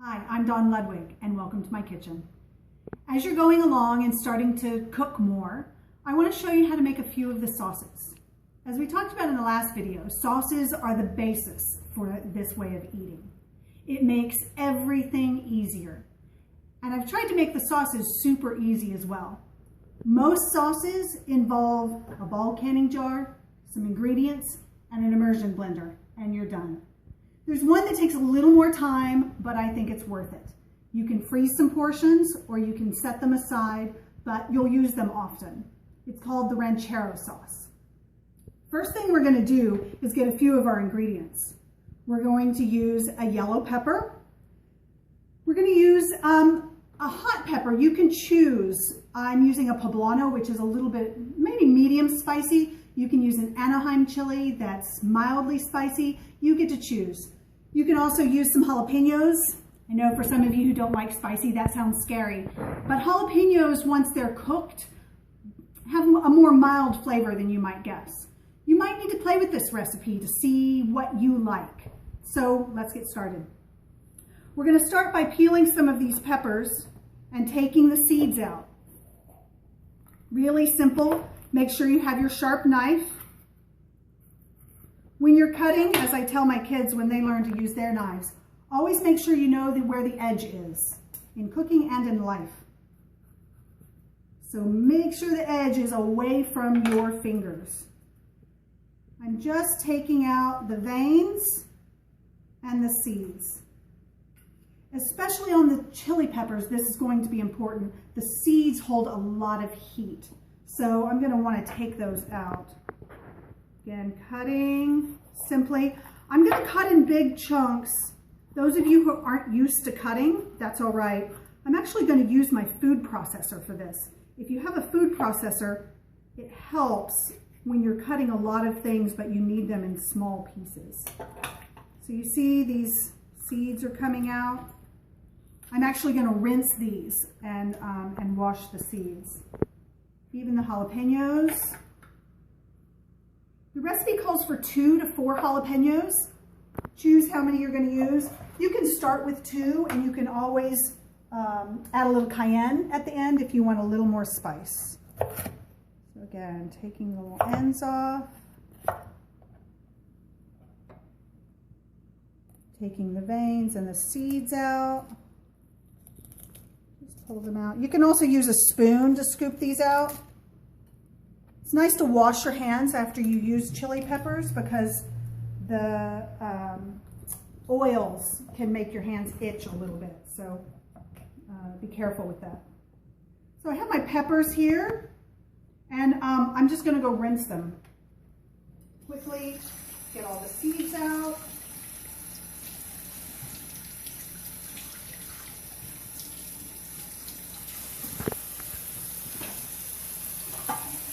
Hi, I'm Dawn Ludwig, and welcome to my kitchen. As you're going along and starting to cook more, I want to show you how to make a few of the sauces. As we talked about in the last video, sauces are the basis for this way of eating. It makes everything easier. And I've tried to make the sauces super easy as well. Most sauces involve a ball canning jar, some ingredients, and an immersion blender, and you're done. There's one that takes a little more time, but I think it's worth it. You can freeze some portions or you can set them aside, but you'll use them often. It's called the Ranchero Sauce. First thing we're going to do is get a few of our ingredients. We're going to use a yellow pepper. We're going to use a hot pepper. You can choose. I'm using a poblano, which is a little bit, maybe medium spicy. You can use an Anaheim chili that's mildly spicy. You get to choose. You can also use some jalapenos. I know for some of you who don't like spicy, that sounds scary. But jalapenos, once they're cooked, have a more mild flavor than you might guess. You might need to play with this recipe to see what you like. So let's get started. We're going to start by peeling some of these peppers and taking the seeds out. Really simple. Make sure you have your sharp knife. When you're cutting, as I tell my kids when they learn to use their knives, always make sure you know where the edge is, in cooking and in life. So make sure the edge is away from your fingers. I'm just taking out the veins and the seeds. Especially on the chili peppers, this is going to be important. The seeds hold a lot of heat, so I'm going to want to take those out. Again, cutting simply. I'm going to cut in big chunks. Those of you who aren't used to cutting, that's all right. I'm actually going to use my food processor for this. If you have a food processor, it helps when you're cutting a lot of things, but you need them in small pieces. So you see these seeds are coming out. I'm actually going to rinse these and wash the seeds. Even the jalapenos. The recipe calls for 2 to 4 jalapenos. Choose how many you're going to use. You can start with 2 and you can always add a little cayenne at the end if you want a little more spice. So again, taking the little ends off. Taking the veins and the seeds out. Just pull them out. You can also use a spoon to scoop these out. It's nice to wash your hands after you use chili peppers because the oils can make your hands itch a little bit. So be careful with that. So I have my peppers here and I'm just going to go rinse them. Quickly get all the seeds out.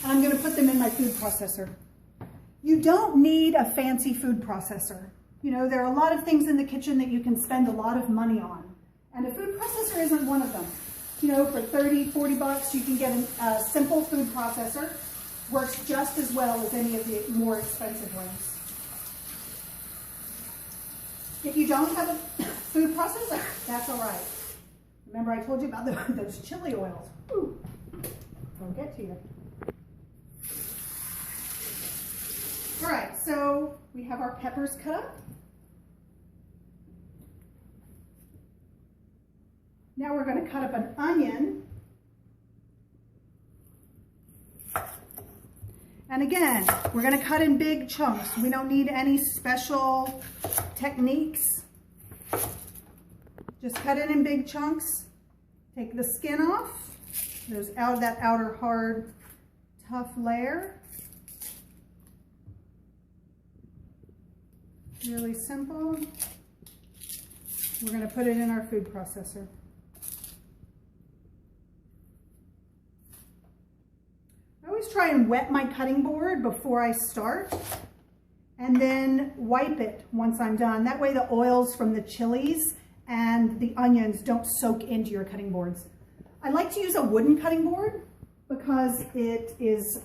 I'm going to put them in my food processor. You don't need a fancy food processor. You know, there are a lot of things in the kitchen that you can spend a lot of money on. And a food processor isn't one of them. You know, for 30, 40 bucks, you can get a simple food processor. Works just as well as any of the more expensive ones. If you don't have a food processor, that's all right. Remember I told you about those chili oils. Ooh, they'll get to you. All right, so we have our peppers cut up. Now we're going to cut up an onion. And again, we're going to cut in big chunks. We don't need any special techniques. Just cut it in big chunks. Take the skin off. There's that outer hard, tough layer. Really simple. We're going to put it in our food processor. I always try and wet my cutting board before I start and then wipe it once I'm done. That way the oils from the chilies and the onions don't soak into your cutting boards. I like to use a wooden cutting board because it is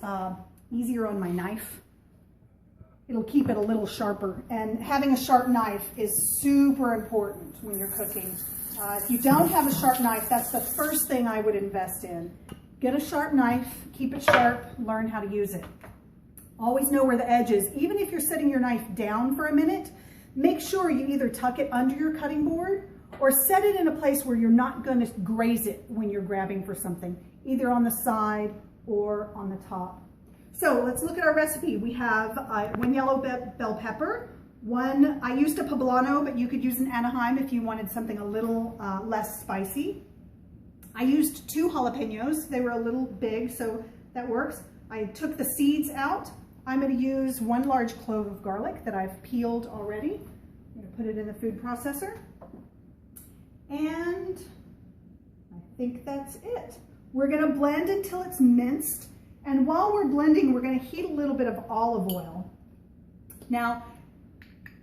easier on my knife. it'll keep it a little sharper. And having a sharp knife is super important when you're cooking. If you don't have a sharp knife, that's the first thing I would invest in. Get a sharp knife, keep it sharp, learn how to use it. Always know where the edge is. Even if you're setting your knife down for a minute, make sure you either tuck it under your cutting board or set it in a place where you're not going to graze it when you're grabbing for something, either on the side or on the top. So let's look at our recipe. We have one yellow bell pepper, I used a poblano, but you could use an Anaheim if you wanted something a little less spicy. I used 2 jalapenos. They were a little big, so that works. I took the seeds out. I'm going to use 1 large clove of garlic that I've peeled already. I'm going to put it in the food processor. And I think that's it. We're going to blend until it's minced. And while we're blending, we're going to heat a little bit of olive oil. Now,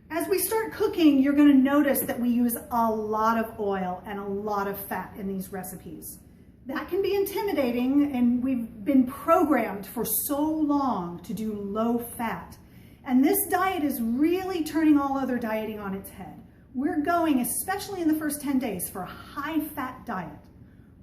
as we start cooking, you're going to notice that we use a lot of oil and a lot of fat in these recipes. That can be intimidating, and we've been programmed for so long to do low fat. And this diet is really turning all other dieting on its head. We're going, especially in the first 10 days, for a high fat diet.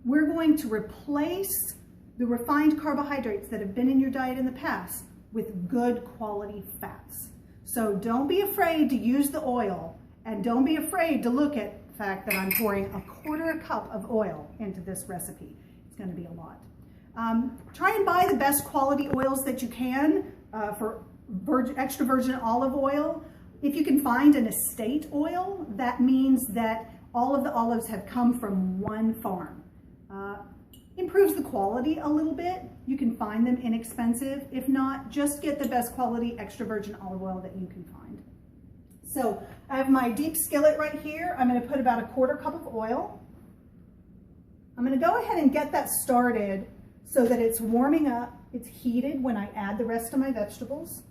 We're going to replace the refined carbohydrates that have been in your diet in the past with good quality fats. So don't be afraid to use the oil, and don't be afraid to look at the fact that I'm pouring 1/4 cup of oil into this recipe. It's going to be a lot. Try and buy the best quality oils that you can for extra virgin olive oil. If you can find an estate oil, that means that all of the olives have come from one farm. Improves the quality a little bit. You can find them inexpensive. If not, just get the best quality extra virgin olive oil that you can find. So I have my deep skillet right here. I'm going to put about 1/4 cup of oil. I'm going to go ahead and get that started so that it's warming up. It's heated when I add the rest of my vegetables.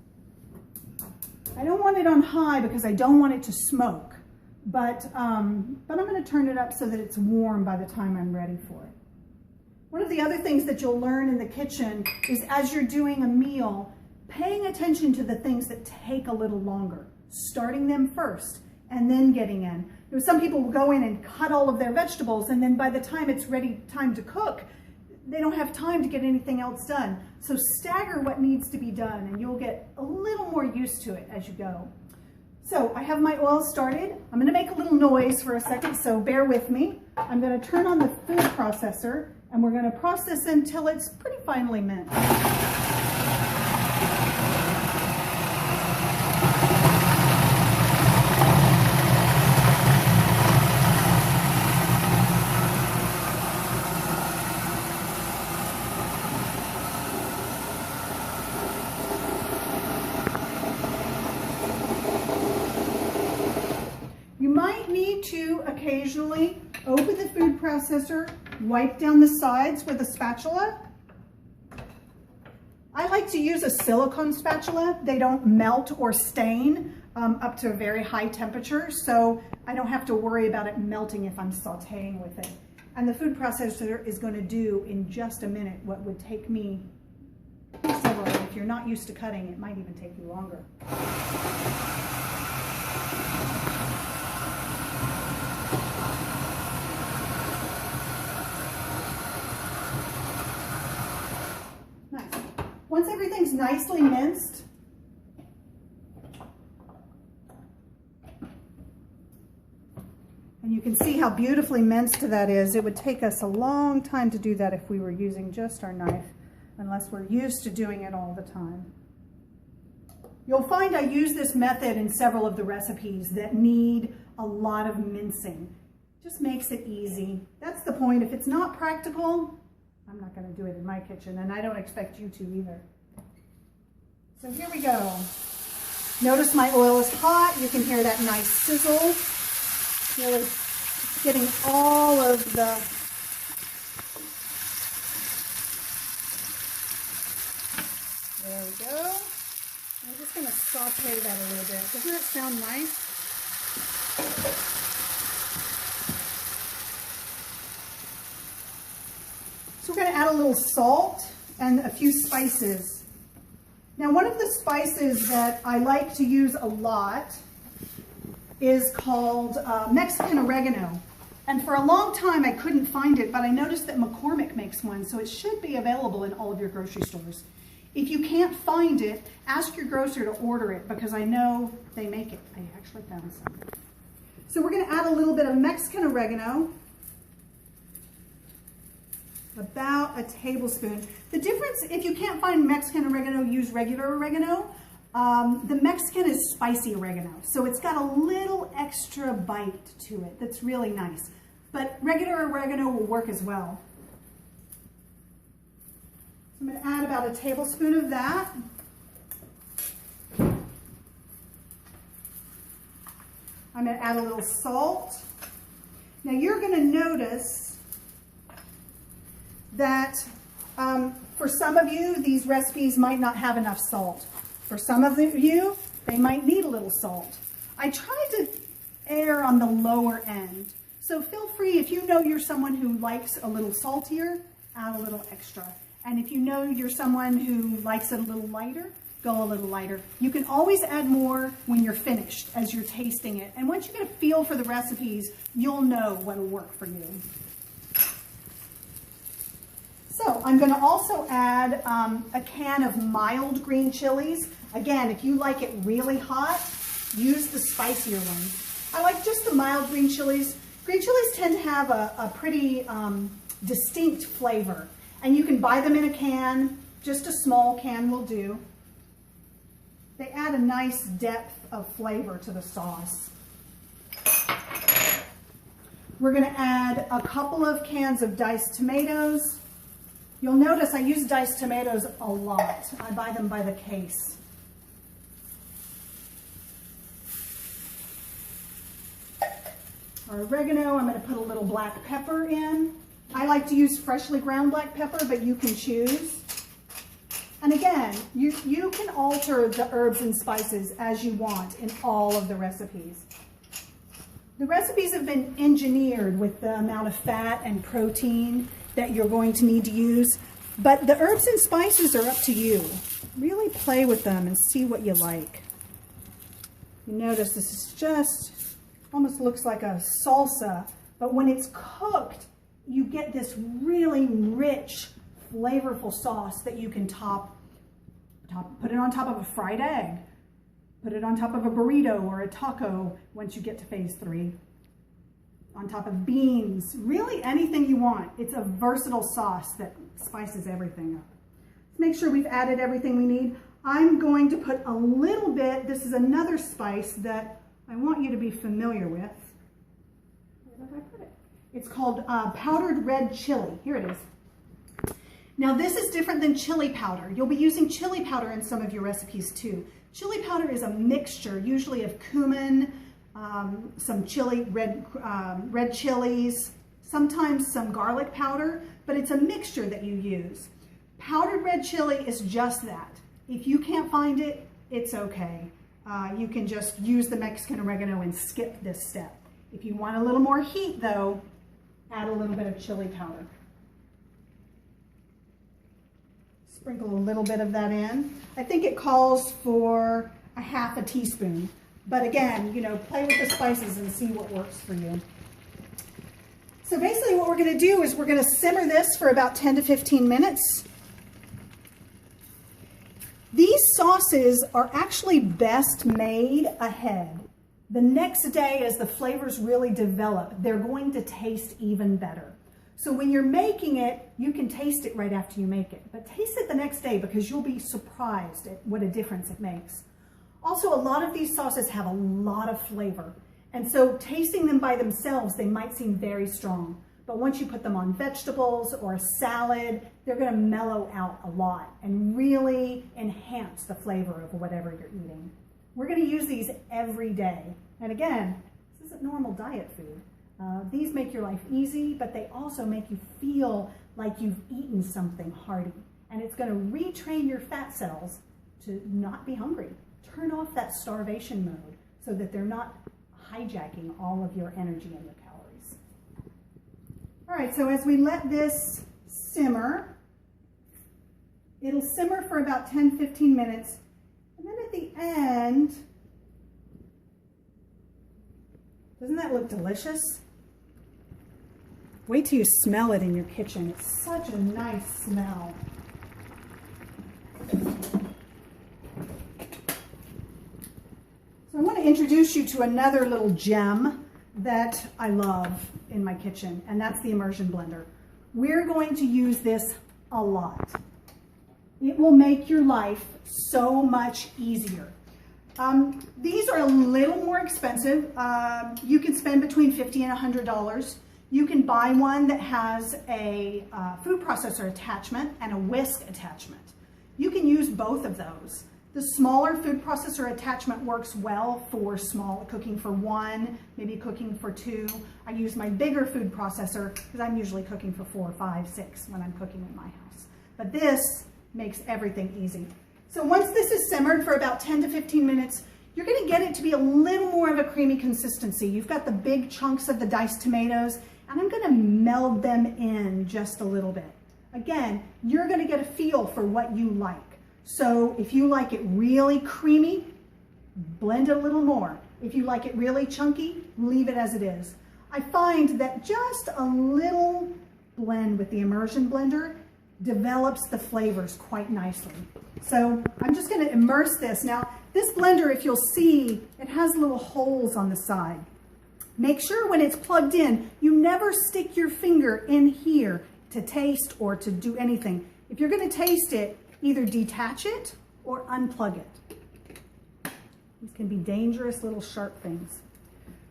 I don't want it on high because I don't want it to smoke, but I'm going to turn it up so that it's warm by the time I'm ready for it. One of the other things that you'll learn in the kitchen is, as you're doing a meal, paying attention to the things that take a little longer, starting them first and then getting in. Some people will go in and cut all of their vegetables, and then by the time it's time to cook, they don't have time to get anything else done. So stagger what needs to be done, and you'll get a little more used to it as you go. So I have my oil started. I'm going to make a little noise for a second, so bear with me. I'm going to turn on the food processor, and we're going to process until it's pretty finely minced. You might need to occasionally open the food processor, wipe down the sides with a spatula. I like to use a silicone spatula. They don't melt or stain up to a very high temperature, so I don't have to worry about it melting if I'm sauteing with it. And the food processor is going to do in just a minute what would take me several. If you're not used to cutting, it might even take you longer. Once everything's nicely minced, and you can see how beautifully minced that is. It would take us a long time to do that if we were using just our knife, unless we're used to doing it all the time. You'll find I use this method in several of the recipes that need a lot of mincing. Just makes it easy. That's the point. If it's not practical, I'm not going to do it in my kitchen, and I don't expect you to either. So here we go. Notice my oil is hot. You can hear that nice sizzle. Really getting all of the there we go. I'm just going to saute that a little bit. Doesn't that sound nice? So we're going to add a little salt and a few spices. Now, one of the spices that I like to use a lot is called Mexican oregano. And for a long time, I couldn't find it, but I noticed that McCormick makes one, so it should be available in all of your grocery stores. If you can't find it, ask your grocer to order it, because I know they make it. I actually found some. So we're going to add a little bit of Mexican oregano. About a tablespoon. The difference, if you can't find Mexican oregano, use regular oregano. The Mexican is spicy oregano, so it's got a little extra bite to it that's really nice. But regular oregano will work as well. So I'm going to add about a tablespoon of that. I'm going to add a little salt. Now you're going to notice that for some of you, these recipes might not have enough salt. For some of you, they might need a little salt. I try to err on the lower end. So feel free, if you know you're someone who likes a little saltier, add a little extra. And if you know you're someone who likes it a little lighter, go a little lighter. You can always add more when you're finished, as you're tasting it. And once you get a feel for the recipes, you'll know what'll work for you. So I'm going to also add a can of mild green chilies. Again, if you like it really hot, use the spicier ones. I like just the mild green chilies. Green chilies tend to have a pretty distinct flavor. And you can buy them in a can. Just a small can will do. They add a nice depth of flavor to the sauce. We're going to add a couple of cans of diced tomatoes. You'll notice I use diced tomatoes a lot. I buy them by the case. Our oregano, I'm going to put a little black pepper in. I like to use freshly ground black pepper, but you can choose. And again, you can alter the herbs and spices as you want in all of the recipes. The recipes have been engineered with the amount of fat and protein that you're going to need to use, but the herbs and spices are up to you. Really play with them and see what you like. You notice this is just, almost looks like a salsa, but when it's cooked, you get this really rich, flavorful sauce that you can put it on top of a fried egg, put it on top of a burrito or a taco once you get to phase 3. On top of beans, really anything you want. It's a versatile sauce that spices everything up. Let's make sure we've added everything we need. I'm going to put a little bit, this is another spice that I want you to be familiar with. Where did I put it? It's called powdered red chili. Here it is. Now this is different than chili powder. You'll be using chili powder in some of your recipes too. Chili powder is a mixture, usually of cumin, some chili, red chilies, sometimes some garlic powder, but it's a mixture that you use. Powdered red chili is just that. If you can't find it, it's okay. You can just use the Mexican oregano and skip this step. If you want a little more heat though, add a little bit of chili powder. Sprinkle a little bit of that in. I think it calls for a half a teaspoon. But again, you know, play with the spices and see what works for you. So basically what we're going to do is we're going to simmer this for about 10 to 15 minutes. These sauces are actually best made ahead. The next day, as the flavors really develop, they're going to taste even better. So when you're making it, you can taste it right after you make it. But taste it the next day because you'll be surprised at what a difference it makes. Also, a lot of these sauces have a lot of flavor. And so tasting them by themselves, they might seem very strong. But once you put them on vegetables or a salad, they're going to mellow out a lot and really enhance the flavor of whatever you're eating. We're going to use these every day. And again, this isn't normal diet food. These make your life easy, but they also make you feel like you've eaten something hearty. And it's going to retrain your fat cells to not be hungry. Turn off that starvation mode so that they're not hijacking all of your energy and your calories. All right, so as we let this simmer, It'll simmer for about 10-15 minutes. And then at the end, doesn't that look delicious? Wait till you smell it in your kitchen. It's such a nice smell. So I want to introduce you to another little gem that I love in my kitchen, and that's the Immersion Blender. We're going to use this a lot. It will make your life so much easier. These are a little more expensive. You can spend between $50 and $100. You can buy one that has a food processor attachment and a whisk attachment. You can use both of those. The smaller food processor attachment works well for small cooking for one, maybe cooking for two. I use my bigger food processor because I'm usually cooking for 4, 5, 6 when I'm cooking in my house. But this makes everything easy. So once this is simmered for about 10 to 15 minutes, you're going to get it to be a little more of a creamy consistency. You've got the big chunks of the diced tomatoes, and I'm going to meld them in just a little bit. Again, you're going to get a feel for what you like. So if you like it really creamy, blend it a little more. If you like it really chunky, leave it as it is. I find that just a little blend with the Immersion Blender develops the flavors quite nicely. So I'm just going to immerse this. Now, this blender, if you'll see, it has little holes on the side. Make sure when it's plugged in, you never stick your finger in here to taste or to do anything. If you're going to taste it, either detach it or unplug it. These can be dangerous little sharp things.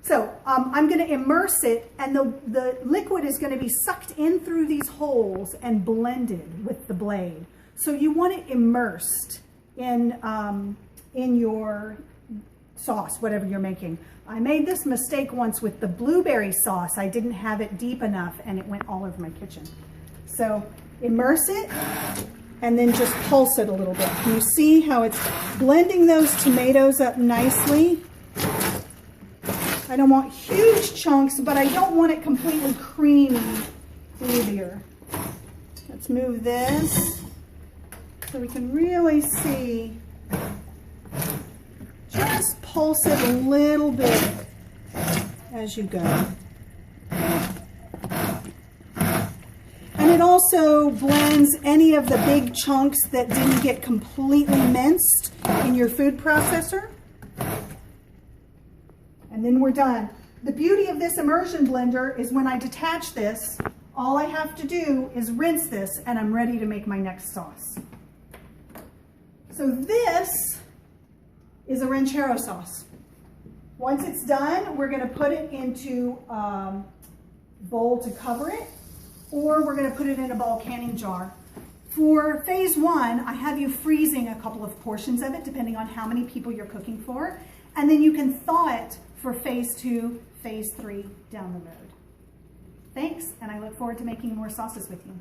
So I'm going to immerse it, and the liquid is going to be sucked in through these holes and blended with the blade. So you want it immersed in your sauce, whatever you're making. I made this mistake once with the blueberry sauce. I didn't have it deep enough and it went all over my kitchen. So immerse it and then just pulse it a little bit. Can you see how it's blending those tomatoes up nicely? I don't want huge chunks, but I don't want it completely creamy either. Let's move this so we can really see. Just pulse it a little bit as you go. And it also blends any of the big chunks that didn't get completely minced in your food processor. And then we're done. The beauty of this Immersion Blender is when I detach this, all I have to do is rinse this and I'm ready to make my next sauce. So this is a Ranchero sauce. Once it's done, we're going to put it into a bowl to cover it, or we're going to put it in a ball canning jar. For phase 1, I have you freezing a couple of portions of it, depending on how many people you're cooking for, and then you can thaw it for phase 2, phase 3 down the road. Thanks, and I look forward to making more sauces with you.